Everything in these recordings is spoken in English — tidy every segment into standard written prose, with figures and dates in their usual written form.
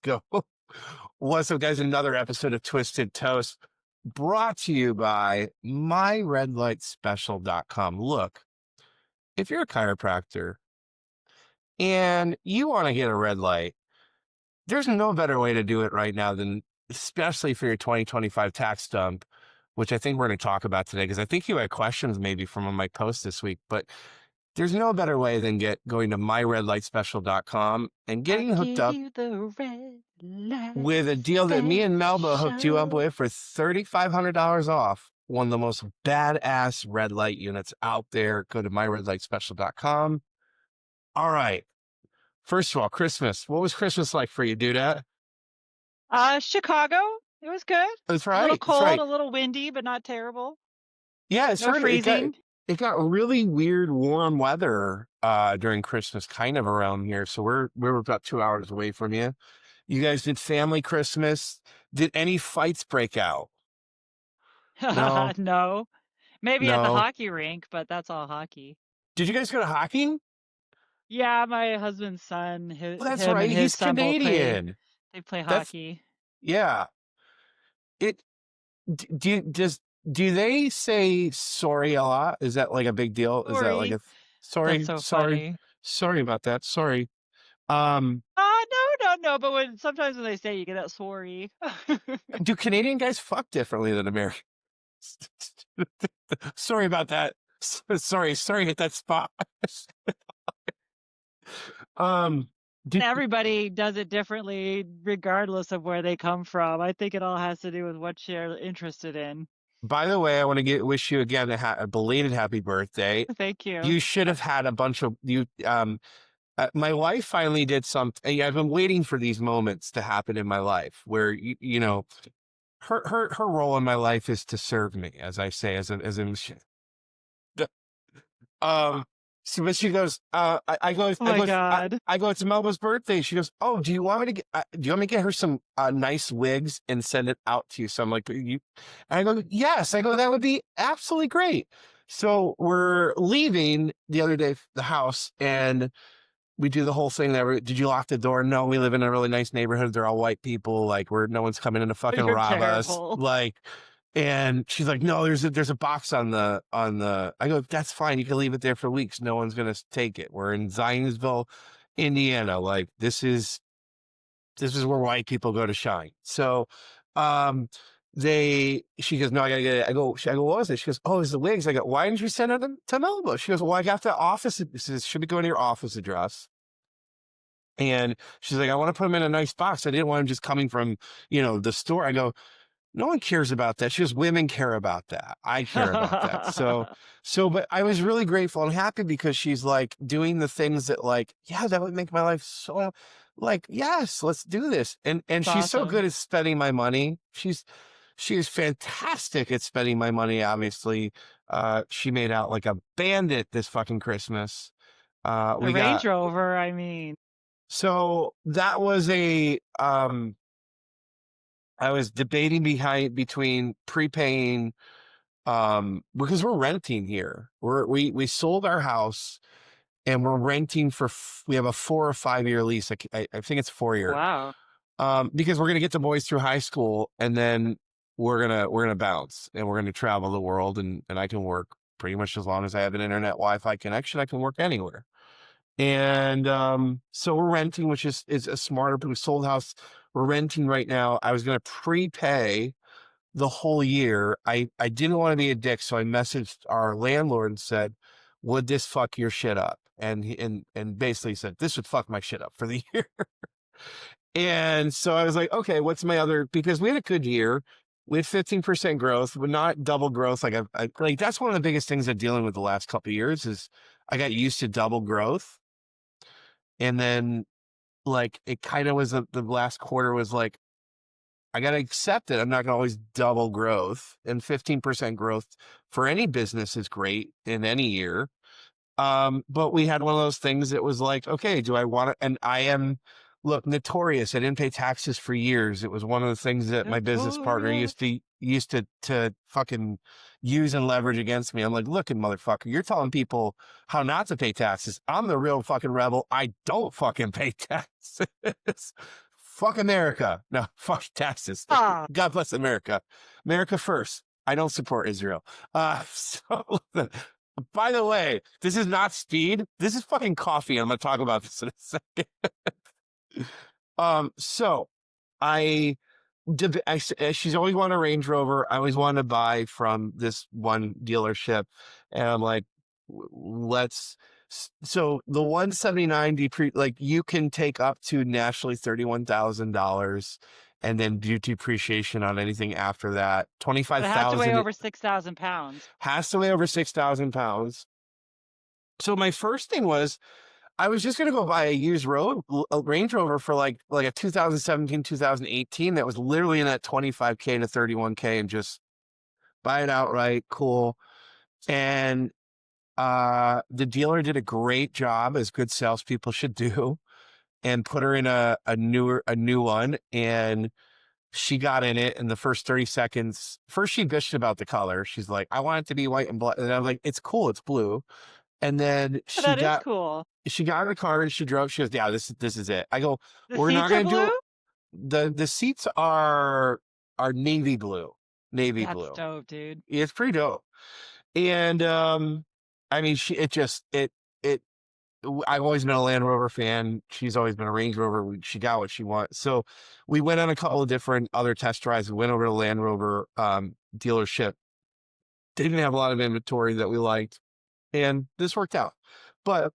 Go. What's up, guys? Another episode of Twisted Toast brought to you by myredlightspecial.com. Look, if you're a chiropractor and you want to get a red light, there's no better way to do it right now than, especially for your 2025 tax dump, which I think we're going to talk about today, because I think you had questions maybe from my post this week, but there's no better way than going to myredlightspecial.com and I'll getting hooked give up you the red light with a deal that me and Melba hooked you up special. with for $3,500 off. One of the most badass red light units out there. Go to myredlightspecial.com. All right. First of all, Christmas. What was Christmas like for you, dude? Chicago. It was good. That's A little right. That's cold, right. a little windy, but not terrible. Yeah, it No started. freezing. It got really weird warm weather during Christmas, kind of around here. So we're about 2 hours away from you. You guys did family Christmas. Did any fights break out? No, No. Maybe at the no. hockey rink, but that's all hockey. Did you guys go to hockey? Yeah, my husband's son, Well, that's him right. and his He's son both play. Canadian. They play That's hockey. yeah. It do they say sorry a lot? Is that like a big deal? Is that like Sorry. a That's sorry, so sorry, funny. sorry about that. Sorry. Um, No. But sometimes when they say you get that sorry. do Canadian guys fuck differently than Americans? Sorry about that. Sorry, hit that spot. um, did Everybody does it differently regardless of where they come from. I think it all has to do with what you're interested in. By the way, I want to wish you again a belated happy birthday. Thank you. You should have had a bunch of you. My wife finally did something. I've been waiting for these moments to happen in my life where you know her role in my life is to serve me, as I say, as a machine. Um, but she goes, I go, Oh my God. I go, it's Melba's birthday. She goes, oh, do you want me to do you want me to get her some nice wigs and send it out to you? So I'm like, you, and I go, yes. I go, that would be absolutely great. So we're leaving the other day, the house, and we do the whole thing did you lock the door? No, we live in a really nice neighborhood. They're all white people. Like no one's coming in to fucking You're rob us. terrible. Like, and she's like, no, there's a box on the, I go, that's fine. You can leave it there for weeks. No one's going to take it. We're in Zionsville, Indiana. Like this is where white people go to shine. So, she goes, no, I gotta get it. I go, what was it? She goes, oh, it's the wigs. I go, why didn't you send them to Melba? She goes, well, I got the office. It says, should be going to your office address. And she's like, I want to put them in a nice box. I didn't want them just coming from, the store. I go, no one cares about that. She goes, women care about that. I care about that. But I was really grateful and happy because she's like doing the things that yeah, that would make my life so yes, let's do this. And That's she's so good awesome. at spending my money. She is fantastic at spending my money. Obviously, she made out like a bandit this fucking Christmas. A We Range got, Rover, I mean. so that was I was debating between prepaying, because we're renting here. We sold our house and we're renting we have a 4 or 5 year lease. I think it's 4 year. Wow. Because we're going to get the boys through high school and then we're going to bounce and we're going to travel the world and I can work pretty much as long as I have an internet Wi-Fi connection. I can work anywhere. And so we're renting, which is a smarter, but we sold the house. We're renting right now. I was going to prepay the whole year. I didn't want to be a dick, so I messaged our landlord and said, would this fuck your shit up? And and basically said, this would fuck my shit up for the year. And so I was like, okay, what's my other, because we had a good year. We had 15% growth, but not double growth. Like that's one of the biggest things I'm dealing with the last couple of years is I got used to double growth. And then it kind of was the last quarter was like, I got to accept it. I'm not going to always double growth, and 15% growth for any business is great in any year. But we had one of those things that was like, okay, do I want to, and I am, look, notorious. I didn't pay taxes for years. It was one of the things that my business partner Notorious. used to fucking use and leverage against me. I'm like, look, motherfucker, you're telling people how not to pay taxes. I'm the real fucking rebel. I don't fucking pay taxes. Fuck America. No, fuck taxes. Ah, God bless America. America first. I don't support Israel. So by the way, this is not speed. This is fucking coffee. I'm gonna talk about this in a second. So I she's always wanted a Range Rover. I always wanted to buy from this one dealership, and I'm like, let's. So the 179 like you can take up to nationally $31,000, and then do depreciation on anything after that. Twenty but five it has to weigh thousand over 6,000 pounds. has to weigh over 6,000 pounds. So my first thing was I was just gonna go buy a used a Range Rover for like a 2017, 2018 that was literally in that 25K to 31K and just buy it outright. Cool. And the dealer did a great job, as good salespeople should do, and put her in a new one. And she got in it in the first 30 seconds. First, she bitched about the color. She's like, I want it to be white and black. And I'm like, it's cool, it's blue. And then That is cool. she got in the car and she drove. She goes, yeah, this is it. I go, The we're not seats are gonna do blue? the seats are navy blue. Navy That's blue. dope, dude. It's pretty dope. And I mean it I've always been a Land Rover fan. She's always been a Range Rover. She got what she wants. So we went on a couple of different other test drives. We went over to Land Rover dealership. They didn't have a lot of inventory that we liked. And this worked out. But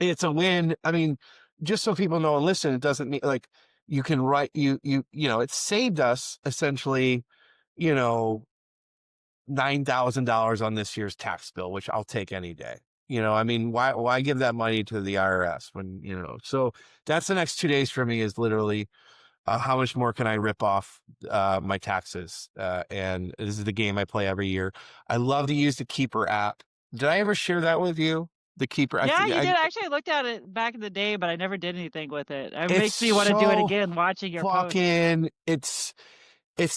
it's a win. I mean, just so people know and listen, it doesn't mean like you can write it saved us essentially, you know, $9,000 on this year's tax bill, which I'll take any day. I mean, why give that money to the IRS when, so that's the next 2 days for me is literally how much more can I rip off my taxes? And this is the game I play every year. I love to use the Keeper app. Did I ever share that with you? The Keeper, I Yeah, think you did. Actually, I looked at it back in the day, but I never did anything with it. It it's makes me wanna do it so again watching your posts. fucking, it's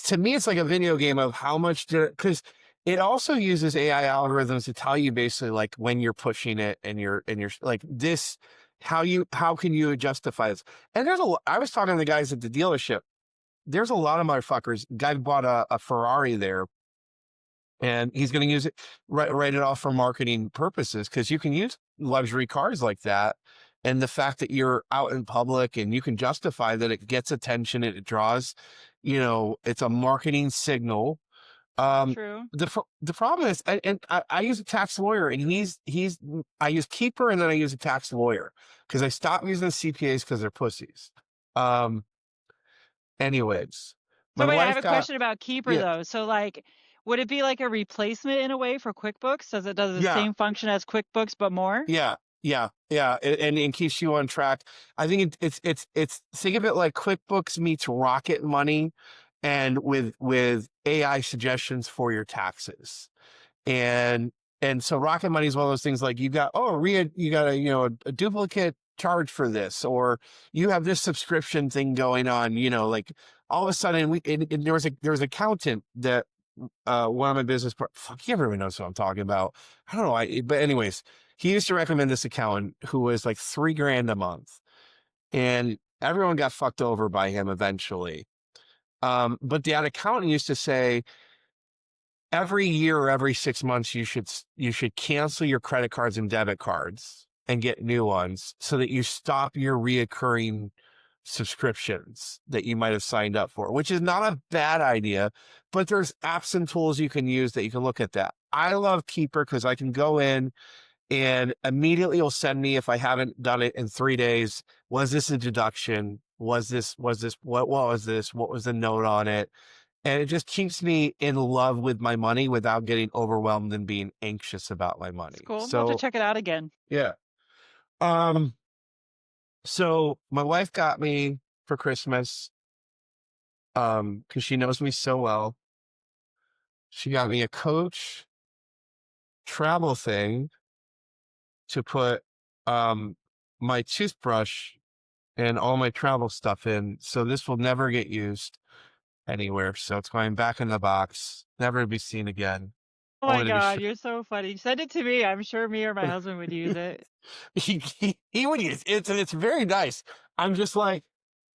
to me, it's like a video game of how much because it also uses AI algorithms to tell you basically like when you're pushing it and you're like this, how can you justify this? And I was talking to the guys at the dealership. There's a lot of motherfuckers. Guy bought a Ferrari there and he's going to use it, write it off for marketing purposes because you can use luxury cars like that. And the fact that you're out in public and you can justify that it gets attention, it draws, it's a marketing signal. True. The problem is, and I use a tax lawyer, and I use Keeper, and then I use a tax lawyer because I stopped using CPAs because they're pussies. Um, anyways, So my wait, I have wife a got question about Keeper yeah, though. So like, would it be like a replacement in a way for QuickBooks? Does it does the yeah, same function as QuickBooks but more? yeah, and it keeps you on track. I think it's think of it like QuickBooks meets Rocket Money, and with AI suggestions for your taxes. And so Rocket Money is one of those things like you got a duplicate charge for this, or you have this subscription thing going on, like all of a sudden there was an accountant that one of my fuck, everyone knows what I'm talking about. I don't know. But anyways, he used to recommend this accountant who was like $3,000 a month, and everyone got fucked over by him eventually. But that accountant used to say, every year or every 6 months, you should cancel your credit cards and debit cards and get new ones so that you stop your reoccurring subscriptions that you might have signed up for, which is not a bad idea, but there's apps and tools you can use that you can look at that. I love Keeper because I can go in and immediately it'll send me, if I haven't done it in 3 days, was this a deduction? What was this? What was the note on it? And it just keeps me in love with my money without getting overwhelmed and being anxious about my It's money. cool. I'll have to So check it out again. yeah. Um, so my wife got me for Christmas, because she knows me so well. She got me a Coach travel thing to put my toothbrush and all my travel stuff in. So this will never get used anywhere. So it's going back in the box, never to be seen again. Oh my Only to be god, you're so funny. Send it to me. I'm sure me or my husband would use it. he would use it. It's very nice. I'm just like,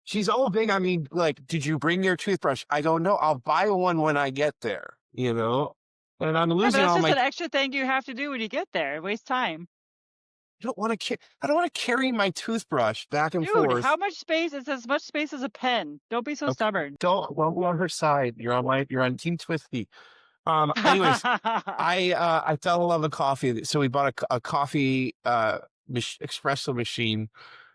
she's all big. I mean, like, did you bring your toothbrush? I don't know. I'll buy one when I get there, you know? And I'm Yeah, but losing that's all just my, an extra thing you have to do when you get there. It wastes time. I don't want to carry my toothbrush back and Dude, forth. how much space? It's as much space as a pen. Don't be so Okay. stubborn. Don't go on her side. You're on Team Twisty. Anyways, I fell in love with coffee. So we bought a coffee espresso machine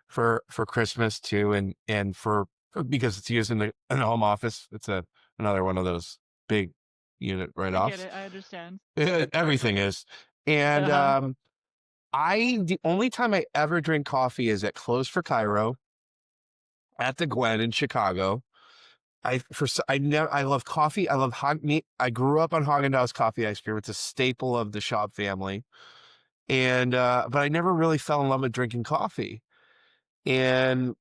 for Christmas too, and for because it's used in the home office. It's another one of those big unit I get write-offs. it. I understand. Everything is. And Uh-huh. I the only time I ever drink coffee is at Close for Cairo at the Gwen in Chicago. I love coffee. I love hog meat. I grew up on Haagen-Dazs coffee ice cream. It's a staple of the Schaub family. And but I never really fell in love with drinking coffee. And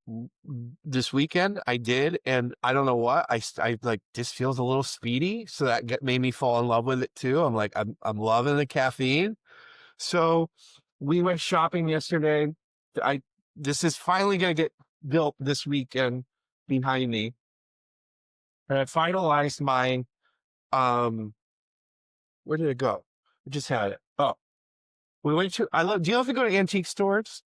this weekend I did, and I don't know what I like. This feels a little speedy, so made me fall in love with it too. I'm like, I'm loving the caffeine. So we went shopping yesterday. I This is finally gonna get built this weekend behind me, and I finalized mine. Where did it go? I just had it. Oh, we went to. I love. Do you love to go to antique stores?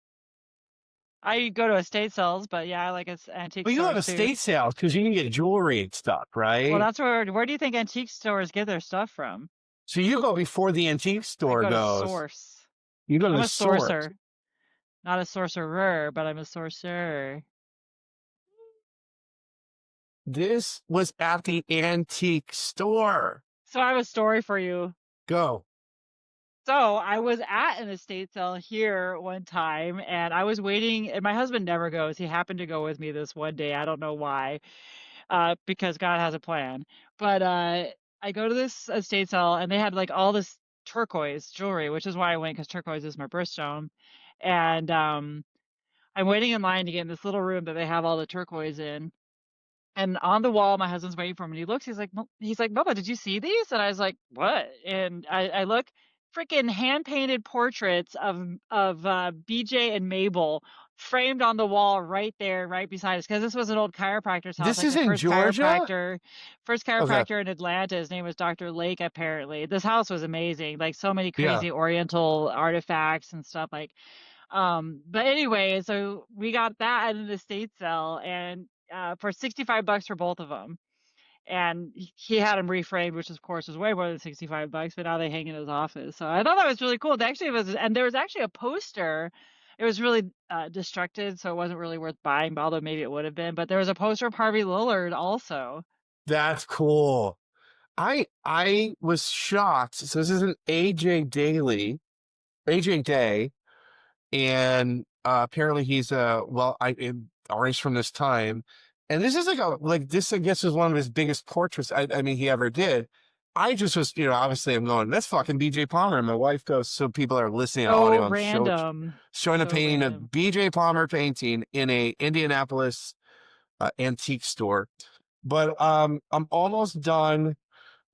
I go to estate sales, but yeah, I like antique Well, you love stores too. estate sales because you can get jewelry and stuff, Well, right? that's where do you think antique stores get their stuff from? So you go before the antique I store go to goes. source. You go to I'm the a source. sourcer, not a sorcerer, but I'm a sorcerer. This was at the antique store. So I have a story for you. Go. So I was at an estate sale here one time and I was waiting and my husband never goes. He happened to go with me this one day. I don't know why. Because God has a plan. But I go to this estate sale and they had like all this turquoise jewelry, which is why I went because turquoise is my birthstone. And I'm waiting in line to get in this little room that they have all the turquoise in. And on the wall, my husband's waiting for him, and he looks. He's like, Bubba, did you see these? And I was like, what? And I look, freaking hand painted portraits of BJ and Mabel framed on the wall right there, right beside us. Because this was an old chiropractor's house, This like is the in Georgia? first Okay. chiropractor in Atlanta. His name was Dr. Lake. Apparently, this house was amazing. Like so many Yeah. crazy Oriental artifacts and stuff. But anyway, so we got that at an estate sale and for 65 bucks for both of them. And he had them reframed, which of course was way more than 65 bucks, but now they hang in his office. So I thought that was really cool. They actually was, and there was actually a poster. It was really destructed, so it wasn't really worth buying, although maybe it would have been. But there was a poster of Harvey Lillard also. That's cool. I was shocked. So this is an AJ Day, and apparently he's artist from this time. And this is like this I guess is one of his biggest portraits I mean he ever did. I just was, obviously I'm going, that's fucking BJ Palmer. And my wife goes, so people are listening to So audio, I'm random. showing a So painting of random. BJ Palmer painting in a Indianapolis antique store. But I'm almost done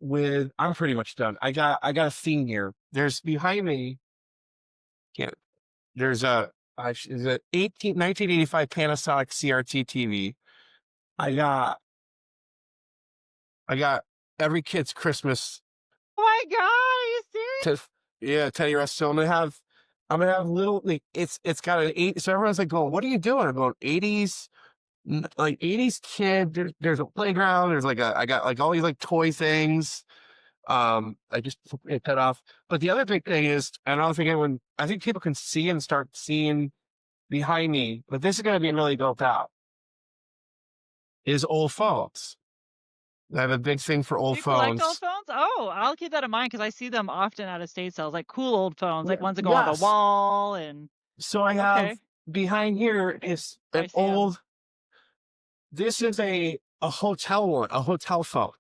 I'm pretty much done. I got a theme here. There's behind me, can't there's is a 1985 Panasonic CRT TV. I got I got every kid's Christmas Oh my God, are you serious? to yeah, Teddy Russ. So I'm gonna have little like it's got an eight. So everyone's like going, what are you doing? I'm going 80s, like 80s kid. There's a playground. I got like all these like toy things. I just took it cut off. But the other big thing is, and I think people can see and start seeing behind me, but this is going to be really built out, is old phones. I have a big thing for Do old you collect old phones. phones? Oh, I'll keep that in mind because I see them often at estate sales, like cool old phones, like ones that go on the Yes. wall and So I have okay, behind here is an I see them. this is a hotel one, a hotel phone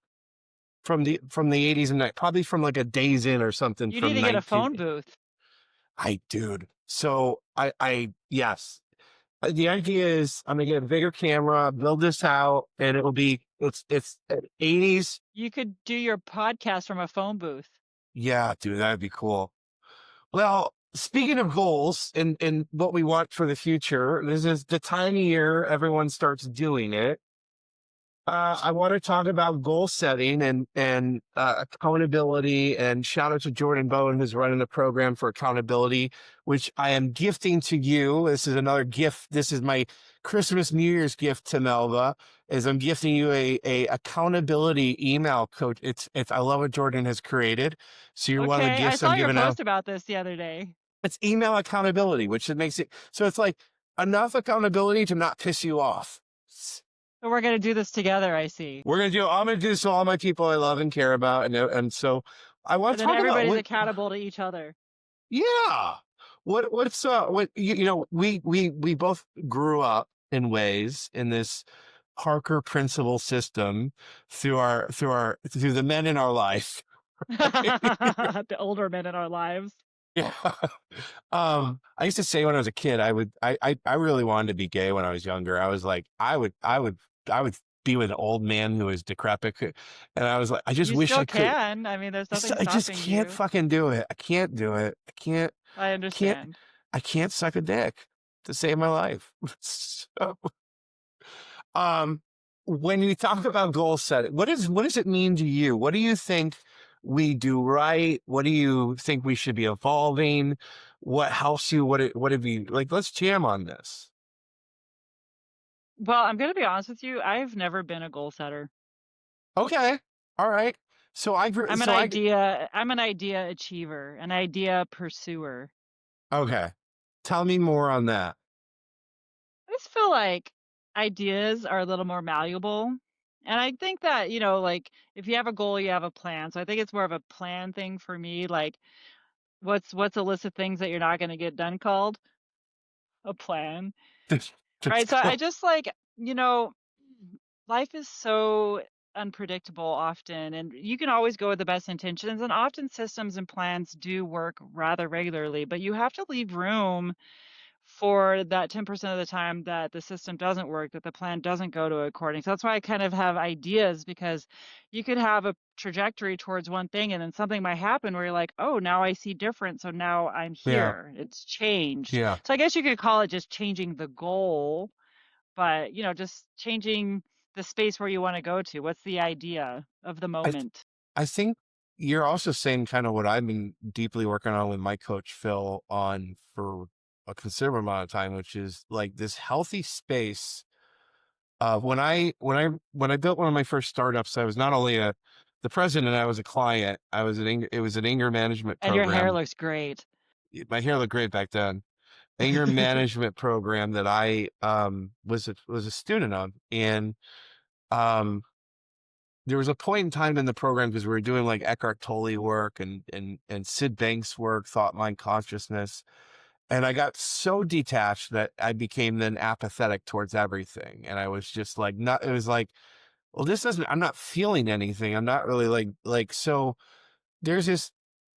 from the 80s and 90s, probably from like a Days Inn or something You need from to get a 19. phone booth. Dude. So yes. The idea is I'm gonna get a bigger camera, build this out, and it's 80s. You could do your podcast from a phone booth. Yeah, dude, that'd be cool. Well, speaking of goals and what we want for the future, this is the time of year everyone starts doing it. I want to talk about goal setting and accountability. And shout out to Jordan Bowen, who's running the program for accountability, which I am gifting to you. This is another gift. This is my Christmas New Year's gift to Melva. Is I'm gifting you a accountability email coach. It's I love what Jordan has created. So you're one of the Okay, I gifts I'm saw your giving out. post about this the other day. It's email accountability, which it makes it so it's like enough accountability to not piss you off. So we're gonna do this together, I see. I'm gonna do this to all my people I love and care about, and so I want And to then talk about everybody's what. accountable to each other. Yeah, what we both grew up in ways in this Parker principle system through the men in our life. The older men in our lives. Yeah. I used to say when I was a kid, I really wanted to be gay when I was younger. I was like, I would be with an old man who was decrepit. And I was like, I just You wish still I could. can. I mean, there's nothing I just stopping can't you. fucking do it. I can't do it. I Can't, understand. I can't suck a dick to save my life. So, um, when you talk about goal setting, what does it mean to you? What do you think we do right? What do you think we should be evolving? What helps you? What have you like? Let's jam on this. Well, I'm gonna be honest with you, I've never been a goal setter. Okay. All right. I'm an idea achiever, an idea pursuer. Okay. Tell me more on that. I just feel like ideas are a little more malleable. And I think that, like if you have a goal, you have a plan. So I think it's more of a plan thing for me. Like what's a list of things that you're not gonna get done called? A plan. That's Right. So I cool. just like, life is so unpredictable often, and you can always go with the best intentions. And often systems and plans do work rather regularly, but you have to leave room for that 10% of the time that the system doesn't work, that the plan doesn't go to according. So that's why I kind of have ideas because you could have a trajectory towards one thing and then something might happen where you're like, oh, now I see different. So now I'm Yeah. here. It's changed. Yeah. So I guess you could call it just changing the goal, but just changing the space where you want to go to. What's the idea of the I moment? I think you're also saying kind of what I've been deeply working on with my coach Phil on for a considerable amount of time, which is like this healthy space. When I built one of my first startups, I was not only the president, I was a client. It was an anger management And your hair program. looks great. My hair looked great back then. Anger management program that I was a student of, and um there was a point in time in the program because we were doing like Eckhart Tolle work and Sid Banks work, thought mind consciousness. And I got so detached that I became then apathetic towards everything. And I was just like, not, it was like, well, I'm not feeling anything. I'm not really so there's this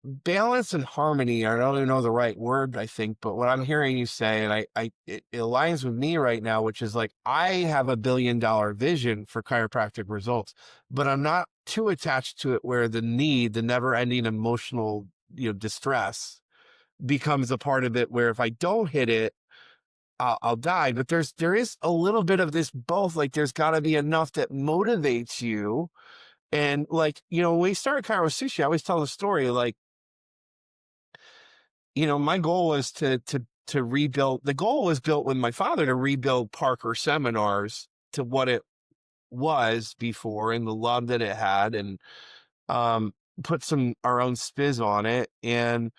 balance and harmony. I don't even know the right word, I think, but what I'm hearing you say, and it aligns with me right now, which is like, I have $1 billion vision for chiropractic results, but I'm not too attached to it where the never ending emotional, distress becomes a part of it, where if I don't hit it, I'll die. But there is a little bit of this both. Like there's got to be enough that motivates you. And like, when we started Cairo Sushi, I always tell the story, like, my goal was to rebuild. The goal was built with my father to rebuild Parker Seminars to what it was before and the love that it had, and put some our own spiz on it. And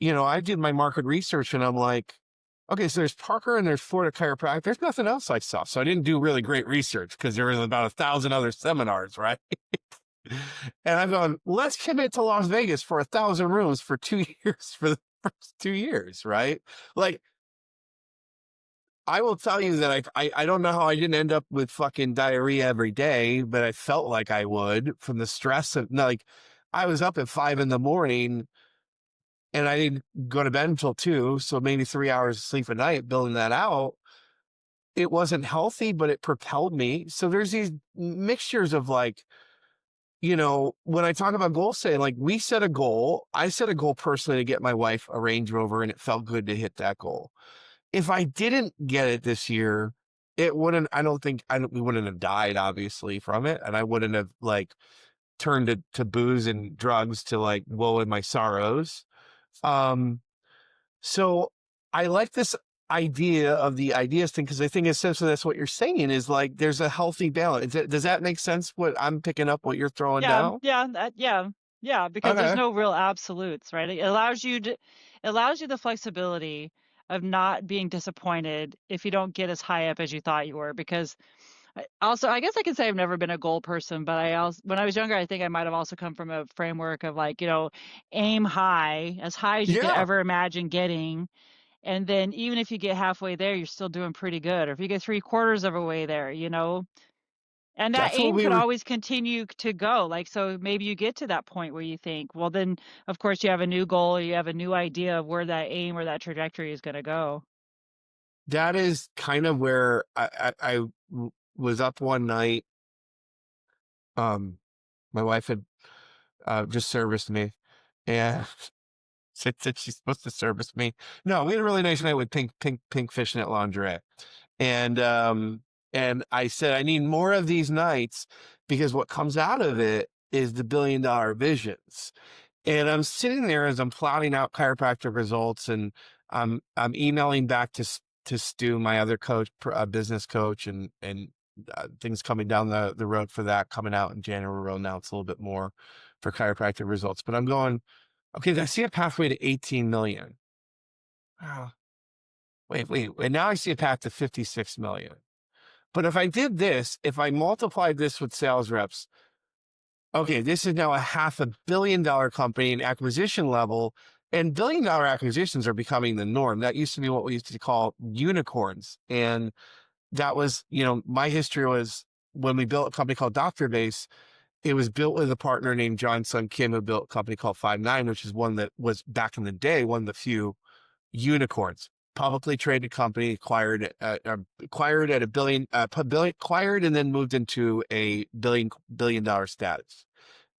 I did my market research and I'm like, okay, so there's Parker and there's Florida Chiropractic. There's nothing else I saw. So I didn't do really great research because there was about 1,000 other seminars, right? And I'm going, let's commit to Las Vegas for 1,000 rooms for 2 years for the first 2 years, right? Like, I will tell you that I don't know how I didn't end up with fucking diarrhea every day, but I felt like I would from the stress of like I was up at 5 in the morning and I didn't go to bed until 2, so maybe 3 hours of sleep a night building that out. It wasn't healthy, but it propelled me. So there's these mixtures of like you know, when I talk about goal setting, like we set a goal, I set a goal personally to get my wife a Range Rover, and it felt good to hit that goal. If I didn't get it this year, it wouldn't, I don't think, we wouldn't have died obviously from it. And I wouldn't have like turned to booze and drugs to like woe in my sorrows. Um, so I like this idea of the ideas thing, because I think essentially that's what you're saying is like there's a healthy balance. Does that make sense? What I'm picking up, what you're throwing Yeah, down? yeah, because there's Okay. no real absolutes, right? It allows you the flexibility of not being disappointed if you don't get as high up as you thought you were, because I guess I can say I've never been a goal person, but I also, when I was younger, I think I might have also come from a framework of like, aim high, as high as you could Yeah, ever imagine getting. And then even if you get halfway there, you're still doing pretty good. Or if you get three-quarters of a way there, and that that's what aim we could were. always continue to go. Like, so maybe you get to that point where you think, well, then of course you have a new goal, or you have a new idea of where that aim or that trajectory is going to go. That is kind of where was up one night. Um, my wife had just serviced me, and said she's supposed to service me. No, we had a really nice night with pink fishnet lingerie. And and I said I need more of these nights, because what comes out of it is the $1 billion visions. And I'm sitting there as I'm plotting out chiropractic results, and I'm emailing back to Stu, my other coach, business coach, and things coming down the road for that coming out in January. We'll announce a little bit more for chiropractic results. But I'm going, okay, I see a pathway to 18 million. Oh, wait. And now I see a path to 56 million. But if I did this, if I multiplied this with sales reps, okay, this is now a $500 million company in acquisition level, and $1 billion acquisitions are becoming the norm. That used to be what we used to call unicorns. And that was, my history was when we built a company called Doctor Base, it was built with a partner named John Sun Kim, who built a company called 5 9, which is one that was back in the day, one of the few unicorns, publicly traded company, acquired at a billion, acquired and then moved into a billion dollar status.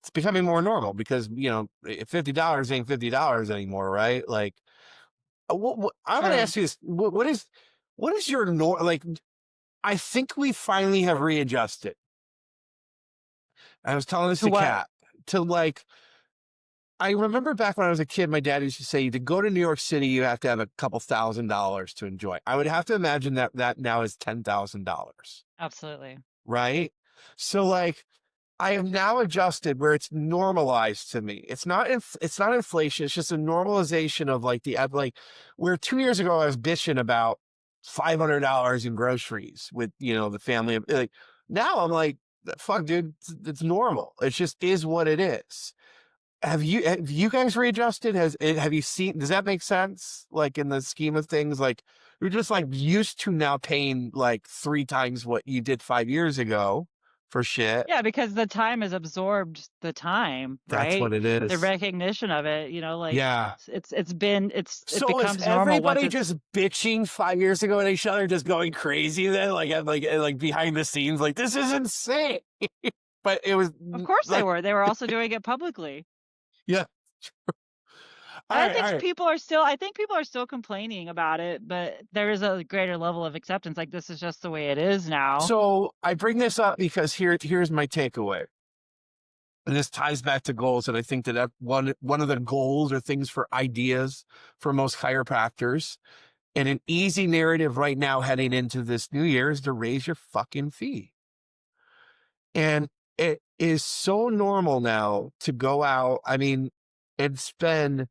It's becoming more normal because $50 ain't $50 anymore, right? Like, I'm going to Sure. ask you this: what is your like? I think we finally have readjusted. I was telling this To to what? Kat, to like, I remember back when I was a kid, my dad used to say to go to New York City, you have to have a couple $1,000s to enjoy. I would have to imagine that now is $10,000, Absolutely. right? So like, I have now adjusted where it's normalized to me. It's not inflation. It's just a normalization of like like where 2 years ago I was bitching about $500 in groceries with the family. Like now I'm like, fuck, dude, it's normal. It just is what it is. Have you guys readjusted? Have you seen, does that make sense? Like in the scheme of things, like you're just like used to now paying like 3 times what you did 5 years ago for shit. Yeah, because the time has absorbed the time, That's what right? it The is. recognition of it, like Yeah. it So is becomes normal once everybody it's. just bitching 5 years ago at each other, just going crazy then, like behind the scenes, like this is insane. But it was Of course they like, were. They were also doing it publicly. yeah. All And right, all right. I think people are still complaining about it, but there is a greater level of acceptance. Like, this is just the way it is now. So I bring this up because here's my takeaway. And this ties back to goals. And I think that one of the goals or things for ideas for most chiropractors, and an easy narrative right now heading into this new year, is to raise your fucking fee. And it is so normal now to go out, I mean, and spend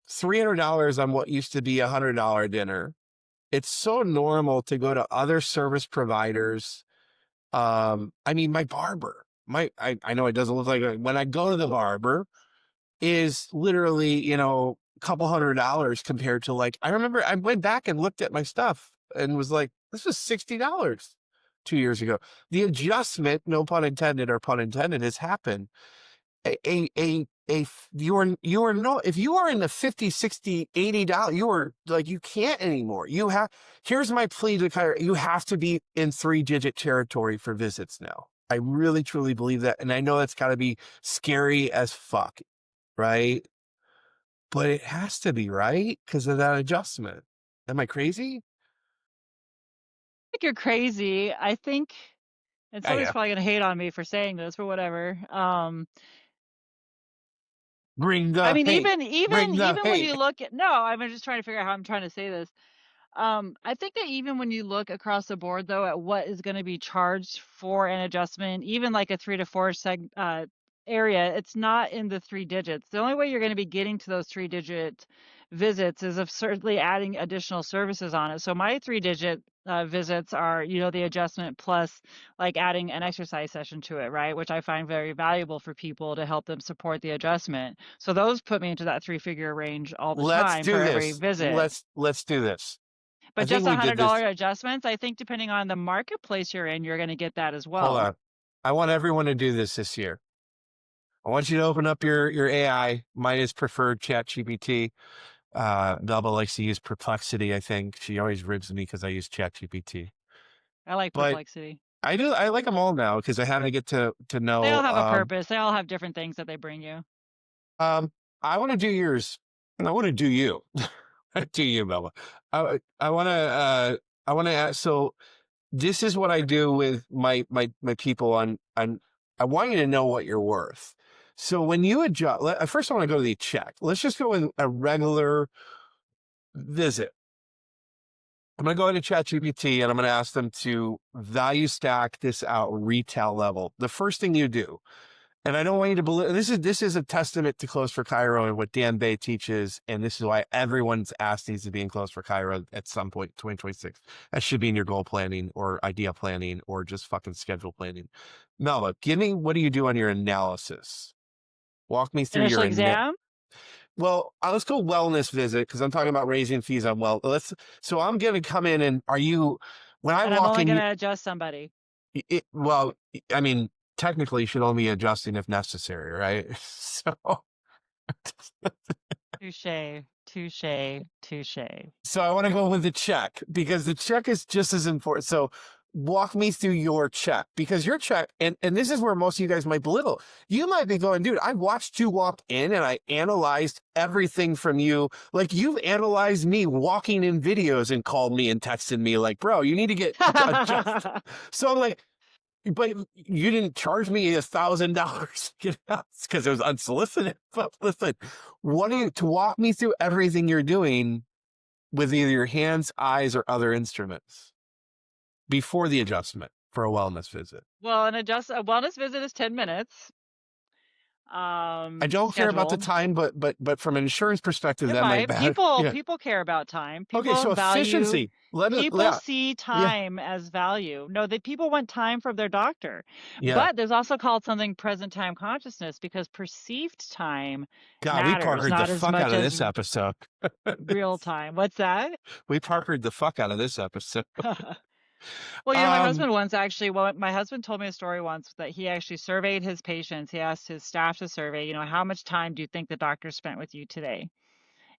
$300 on what used to be $100 dinner. It's so normal to go to other service providers. I mean, my barber, I know it doesn't look like it. When I go to the barber, is literally, a couple $100 compared to, like, I remember I went back and looked at my stuff and was like, this was $60 2 years ago. The adjustment, no pun intended or pun intended, has happened. You are no, if you are in the 50, 60, $80, you are like, you can't anymore. Here's my plea to you have to be in 3-digit territory for visits now. I really truly believe that. And I know that's got to be scary as fuck, right? But it has to be, right? Because of that adjustment. Am I crazy? Think you're crazy. I think, and I somebody's am. probably gonna hate on me for saying this, but whatever. Bring I the mean, hate. Bring the even when hate. you look at no, I'm just trying to figure out how I'm trying to say this. I think that even when you look across the board, though, at what is going to be charged for an adjustment, even like a 3 to 4 area, it's not in the 3 digits. The only way you're going to be getting to those 3 digit visits is of certainly adding additional services on it. So my 3 digit visits are, the adjustment plus like adding an exercise session to it, right? Which I find very valuable for people to help them support the adjustment. So those put me into that 3 figure range all the Let's time for do every this. visit. Let's do this. I But think just we did this. $100 adjustments, I think depending on the marketplace you're in, you're gonna get that as Hold well. on. I want everyone to do this year. I want you to open up your AI. Mine is preferred ChatGPT. Melba likes to use Perplexity, I think. She always ribs me because I use ChatGPT. I like But Perplexity. I do I like them all now because I have to get to They all know have a purpose. They all have different things that they bring you. um I want to do yours and I want to do you. Do you, Melba. I wanna I wanna ask so this is what I do with my people on I want you to know what you're worth. So when you adjust, first I want to go to the check. Let's just go in a regular visit. I'm going to go into ChatGPT and I'm going to ask them to value stack this out retail level. The first thing you do, and I don't want you to believe this is a testament to Close for Cairo and what Dan Bay teaches, and this is why everyone's ass needs to be in Close for Cairo at some point, 2026. That should be in your goal planning or idea planning or just fucking schedule planning. Melva, give me what do you do on your analysis? Walk me through Initial your exam, well, let's go wellness visit because I'm talking about raising fees on well. So I'm going to come in and are you, when I and I'm walk only in, gonna adjust somebody. well, I mean, technically you should only be adjusting if necessary, right? So, Touche, touche, touche. so I want to go with the check because the check is just as important. So walk me through your check because your check, and this is where most of you guys might belittle. You might be going, dude, I watched you walk in and I analyzed everything from you. Like you've analyzed me walking in videos and called me and texted me like, bro, you need to get adjust. So I'm like, but you didn't charge me $1,000 because it was unsolicited. But listen, what do you to walk me through everything you're doing with either your hands, eyes, or other instruments before the adjustment for a wellness visit? Well, a wellness visit is 10 minutes, I don't care about the scheduled. time, but from an insurance perspective, It that might might. matter. Yeah. People care about time. Okay, People so value efficiency. Let me. people Yeah. see Yeah. time as value. No, that people want time from their doctor. Yeah. But there's also called something present time consciousness because perceived time God, we matters, parkered the not as fuck out much of as this episode. real time. What's that? We parkered the fuck out of this episode. Well, my Um, husband once actually, well, my husband told me a story once that he actually surveyed his patients. He asked his staff to survey, how much time do you think the doctor spent with you today?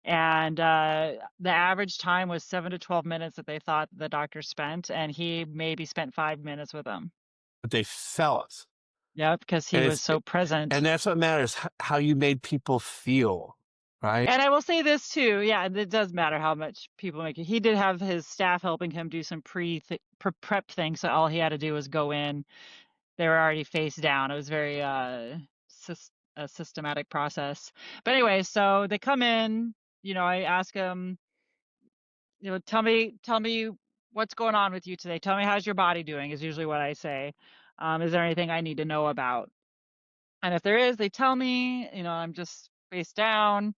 And the average time was 7 to 12 minutes that they thought the doctor spent, and he maybe spent 5 minutes with them. but they felt, Yeah, because he and was it's so present. and that's what matters. How you made people feel, right? And I will say this too, yeah, it does matter how much people make it. He did have his staff helping him do some prep things, so all he had to do was go in. They were already face down. It was very a systematic process. But anyway, so they come in. I ask them, tell me what's going on with you today. Tell me how's your body doing is usually what I say. Is there anything I need to know about? And if there is, they tell me, I'm just face down,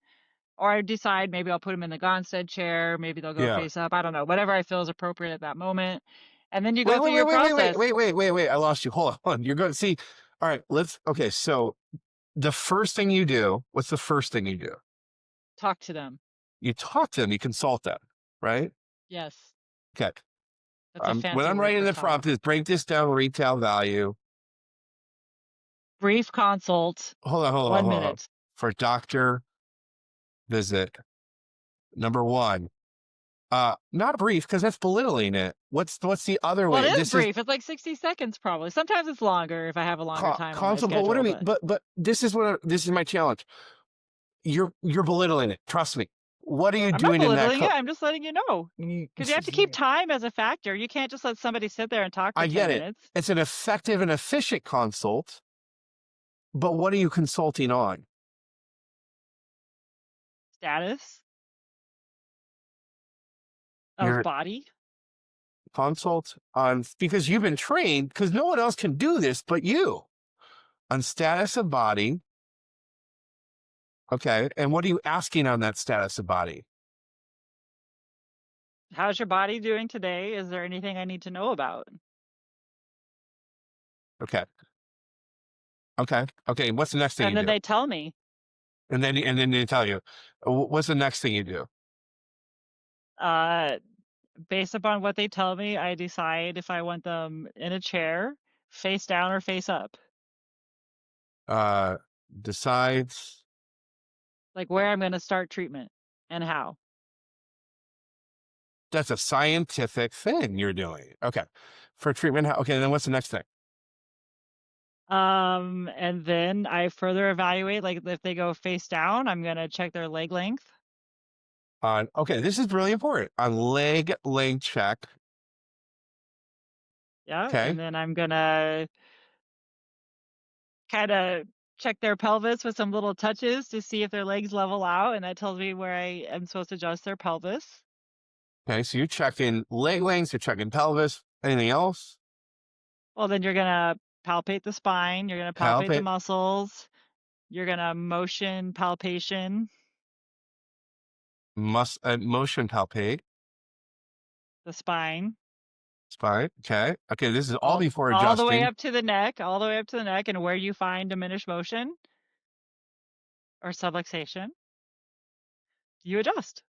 or I decide maybe I'll put them in the Gonstead chair. Maybe they'll go Yeah. face up. I don't know, whatever I feel is appropriate at that moment. And then you go Wait, through wait, your wait, wait, wait, wait, process. wait, wait, wait, wait. I lost you. Hold on. You're going to see. All right. Okay. So the first thing you do, what's the first thing you do? Talk to them. You talk to them, you consult them, right? Yes. Okay. That's a When fancy I'm word writing for the talk. prompt is break this down retail value. Brief consult, Hold on, hold on, one hold on. minute. For doctor visit, number one, Not brief, because that's belittling it. What's the other Well, way? it is This is brief. It's like 60 seconds probably. Sometimes it's longer if I have a longer time on my console. But what do schedule, we? but But this is my challenge. You're belittling it. Trust me. What are you I'm not doing in that? belittling it. I'm just letting you know because you have to keep time as a factor. You can't just let somebody sit there and talk for I 10 get it. minutes. It's an effective and efficient consult, but what are you consulting on? Status of Your body. consult on, because you've been trained, because no one else can do this but you, on status of body. Okay. And what are you asking on that status of body? How's your body doing today? Is there anything I need to know about? Okay. Okay. Okay. What's the next thing And you then do? they tell me, And then they tell you, what's the next thing you do? uh, based upon what they tell me, I decide if I want them in a chair, face down or face up, Uh, decides. like where I'm going to start treatment and how. That's a scientific thing you're doing. Okay. For treatment. Okay. Then what's the next thing? And then I further evaluate, like if they go face down, I'm going to check their leg length. On, okay. This is really important. On leg length check. Yeah. Okay. And then I'm going to kind of check their pelvis with some little touches to see if their legs level out. And that tells me where I am supposed to adjust their pelvis. Okay. So you're checking leg lengths, you're checking pelvis. Anything else? Well, then you're going to palpate the spine. You're going to palpate the Palpate, muscles. You're going to motion palpation, motion palpate, the spine, spine. Okay. Okay. This is all before all the way adjusting. up to the neck, all the way up to the neck. And where you find diminished motion or subluxation, you adjust.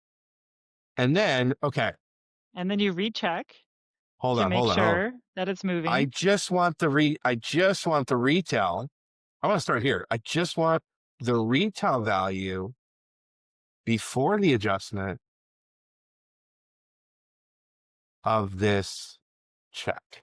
And then, okay, And then you recheck hold to on, make hold on, hold on. sure that it's I moving. just want I just want the retail. I want to start here. I just want the retail value before the adjustment of this check.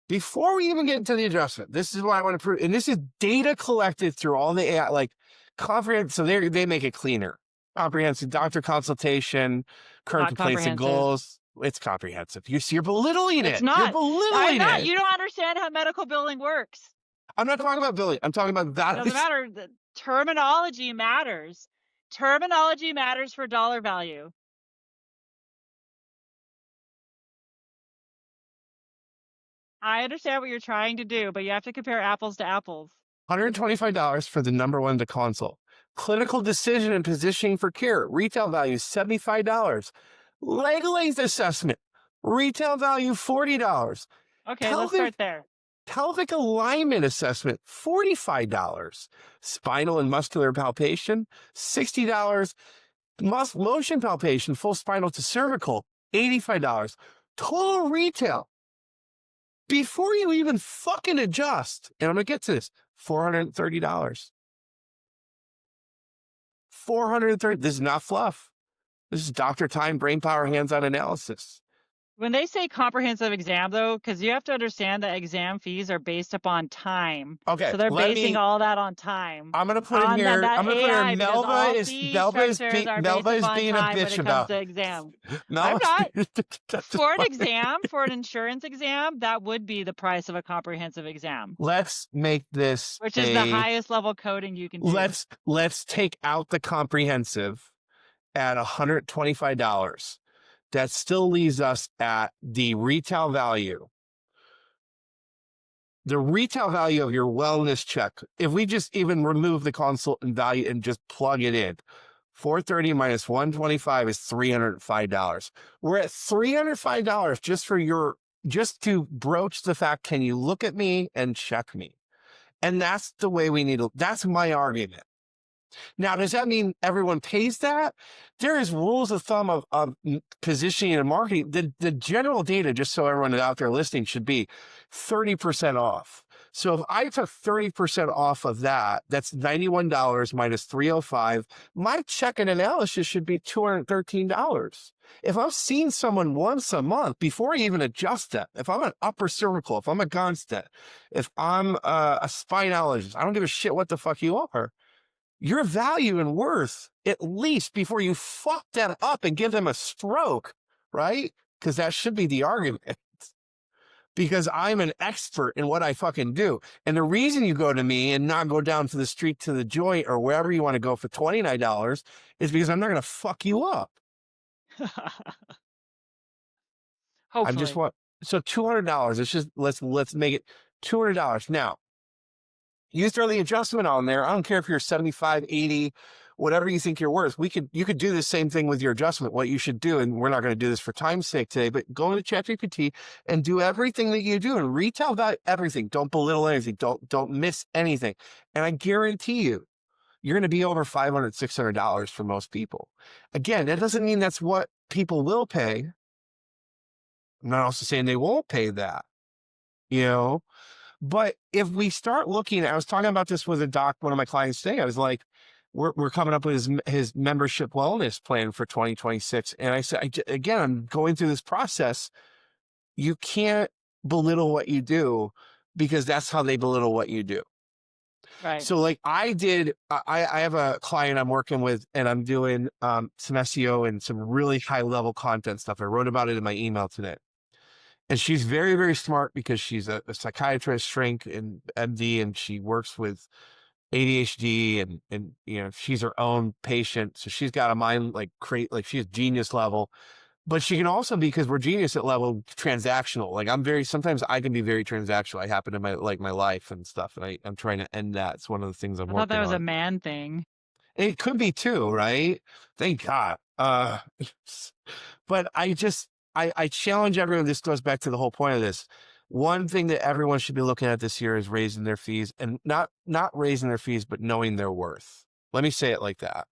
Before we even get into the adjustment, this is what I want to prove. And this is data collected through all the AI, like comprehensive. So they make it cleaner. Comprehensive doctor consultation, current Not complaints and comprehensive. goals. It's comprehensive. You're belittling It's it. You're not. I'm belittling not. it. You don't understand how medical billing works. I'm not talking about billing. I'm talking about that. Doesn't matter. The terminology matters. Terminology matters for dollar value. I understand what you're trying to do, but you have to compare apples to apples. $125 for the number one to consult. Clinical decision and positioning for care. Retail value $75. Leg length assessment. Retail value $40. Okay, let's Pelvic start there. pelvic alignment assessment $45. Spinal and muscular palpation $60. Motion palpation full spinal to cervical $85. Total retail before you even fucking adjust, and I'm going to get to this, $430. 430. This is not fluff. This is doctor time, brain power, hands-on analysis. When they say comprehensive exam, though, because you have to understand that exam fees are based upon time. Okay, So they're basing all that on time. I'm going to put in On here, that I'm going to put here, AI, because all fee structures are based Melba is upon being a time when bitch it comes about. to exam. I'm Melba's not. that's For an fine. exam, for an insurance exam, that would be the price of a comprehensive exam, Let's make this which is the highest level coding you can do. let's take out the comprehensive at $125. That still leaves us at the retail value. The retail value of your wellness check, if we just even remove the consult and value and just plug it in, 430 minus 125 is $305. We're at $305 just to broach the fact, can you look at me and check me? And that's the way we need to, that's my argument. Now, does that mean everyone pays that? There is rules of thumb of positioning and marketing. The general data, just so everyone out there listening, should be 30% off. So if I took 30% off of that, that's $91 minus 305. My check and analysis should be $213. If I'm seeing someone once a month before I even adjust that, if I'm an upper cervical, if I'm a constant, if I'm a spinalologist, I don't give a shit what the fuck you are. Your value and worth, at least before you fuck that up and give them a stroke, right? Because that should be the argument. Because I'm an expert in what I fucking do. And the reason you go to me and not go down to the street to the joint or wherever you want to go for $29 is because I'm not going to fuck you up. I'm just Hopefully. want so $200. Let's make it $200. Now, you throw the adjustment on there. I don't care if you're 75, 80, whatever you think you're worth. You could do the same thing with your adjustment. What you should do, and we're not going to do this for time's sake today, but go into ChatGPT and do everything that you do and retail value everything. Don't belittle anything. Don't miss anything. And I guarantee you, you're going to be over $500, $600 for most people. Again, that doesn't mean that's what people will pay. I'm not also saying they won't pay that, you know. But if we start looking, I was talking about this with one of my clients today. I was like, we're coming up with his membership wellness plan for 2026. And I said, again, I'm going through this process. You can't belittle what you do because that's how they belittle what you do. Right. So like I have a client I'm working with and I'm doing some SEO and some really high level content stuff. I wrote about it in my email today. And she's very, very smart because she's a psychiatrist, shrink, and MD, and she works with ADHD and you know, she's her own patient. So she's got a mind like she's genius level. But she can also be, because we're genius at level, transactional. Like sometimes I can be very transactional. I happen to my life and stuff. And I'm trying to end that. It's one of the things I'm I thought that working was a on. man thing. It could be too, right? Thank God. But I challenge everyone. This goes back to the whole point of this. One thing that everyone should be looking at this year is raising their fees, and not raising their fees, but knowing their worth. Let me say it like that.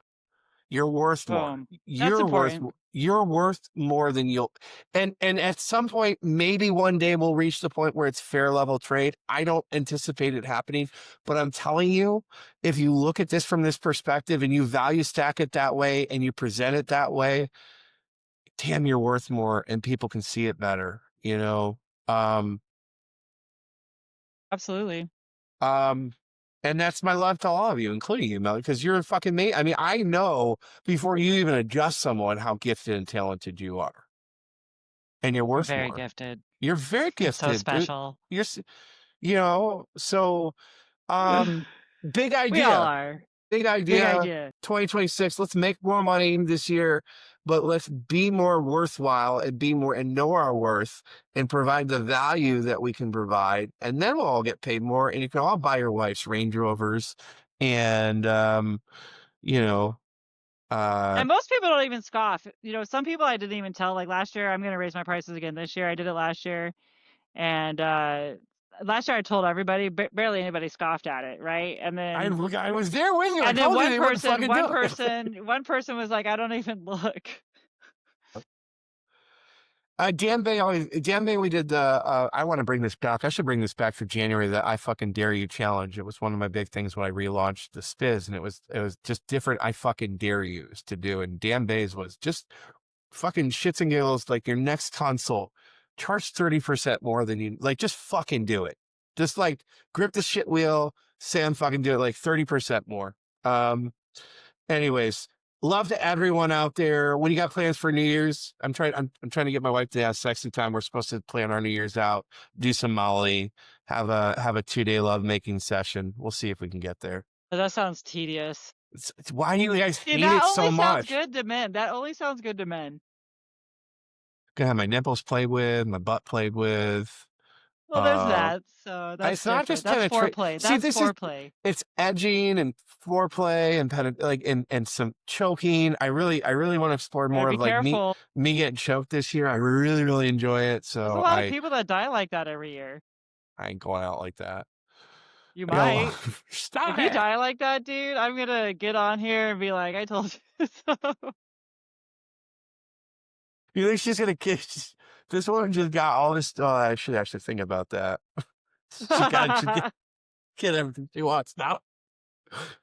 You're worth more. Boom. That's important. You're worth more than you'll, and at some point, maybe one day we'll reach the point where it's fair level trade. I don't anticipate it happening, but I'm telling you, if you look at this from this perspective and you value stack it that way and you present it that way, damn, you're worth more and people can see it better, you know? Um, Absolutely. and that's my love to all of you, including you, Mel, because you're a fucking mate. I mean, I know before you even adjust someone how gifted and talented you are. And you're I'm worth very more. gifted. You're very I'm so gifted. special. You're, you know, so, big We all idea. are. Big Big idea. idea. 2026. Let's make more money this year, but let's be more worthwhile and know our worth and provide the value that we can provide. And then we'll all get paid more. And you can all buy your wife's Range Rovers. And, you know, And most people don't even scoff. You know, some people I didn't even tell. Like last year, I'm going to raise my prices again this year. I did it last year. And last year I told everybody, barely anybody scoffed at it, right? And then I was there with you. and then one person was like, I don't even look. Dan Bay, we did the, I want to bring this back. I should bring this back for January, the I fucking dare you challenge. It was one of my big things when I relaunched the Spiz, and it was just different I fucking dare yous to do. And Dan Bay's was just fucking shits and giggles, like your next consult, charge 30% more than you, like, just fucking do it. Just like grip the shit wheel, say I'm fucking do it, like 30% more. Anyways, love to everyone out there. What do you got plans for New Year's? I'm trying to get my wife to have sexy time. We're supposed to plan our New Year's out, do some Molly, have a 2-day love making session. We'll see if we can get there. That sounds tedious. Why do you guys See, hate that it so only sounds much? good to men. That only sounds good to men. Gonna have my nipples played with, my butt played with. Well, there's that. So that's It's not just different. That's penetration. foreplay. See, That's foreplay. it's edging and foreplay and and some choking. I really want to explore more Gotta of be like careful. me getting choked this year. I really enjoy it. There's a So lot of people that die like that every year. I ain't going out like that. You I got a lot. might. If Stop you it. die like that, dude, I'm gonna get on here and be like, "I told you so." You think she's gonna kiss? This woman just got all this. Oh, I should actually think about that. She get everything she wants now.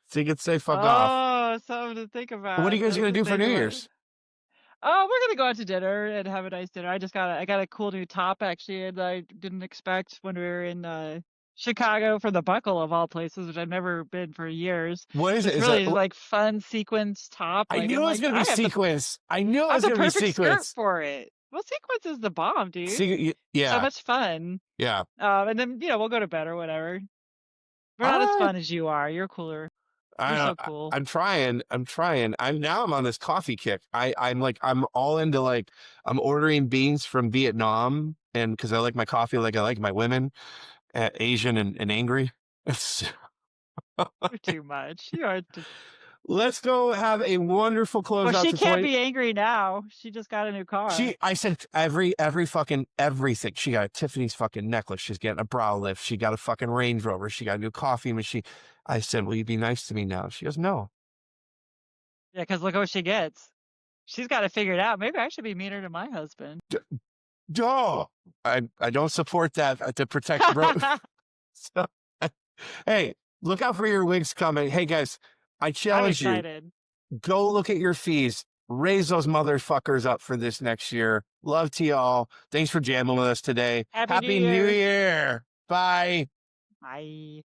So you can say fuck off. Oh, something to think What are about, you guys something gonna to do for think New about. Year's? Oh, we're gonna go out to dinner and have a nice dinner. I got a cool new top actually, and I didn't expect when we were in Chicago for the Buckle of all places, which I've never been for years. What is it? This Is that? really like fun sequence top. I Like knew I'm it was like gonna be sequence. I knew it I have was the gonna be perfect skirt sequence. for it. Well, sequence is the bomb, dude. So Yeah, much fun. yeah. And then we'll go to bed or whatever. We're not as I, fun as you are. You're cooler. You're I, so cool. I'm trying. I'm trying. I'm on this coffee kick. I'm all into like I'm ordering beans from Vietnam, and because I like my coffee like I like my women, Asian and angry. You're too much. You are. Let's go have a wonderful Well, closeout she to can't 20. be angry now. She just got a new car. I said every fucking everything. She got a Tiffany's fucking necklace. She's getting a brow lift. She got a fucking Range Rover. She got a new coffee machine. I said, will you be nice to me now? She goes, no. Yeah, because look what she gets. She's got it figured out. Maybe I should be meaner to my husband. Duh. I don't support that to protect bro. So, hey, look out for your wigs coming. Hey guys, I I'm challenge you. excited. Go look at your fees. Raise those motherfuckers up for this next year. Love to y'all. Thanks for jamming with us today. Happy New Happy New Year. Year. Bye. Bye.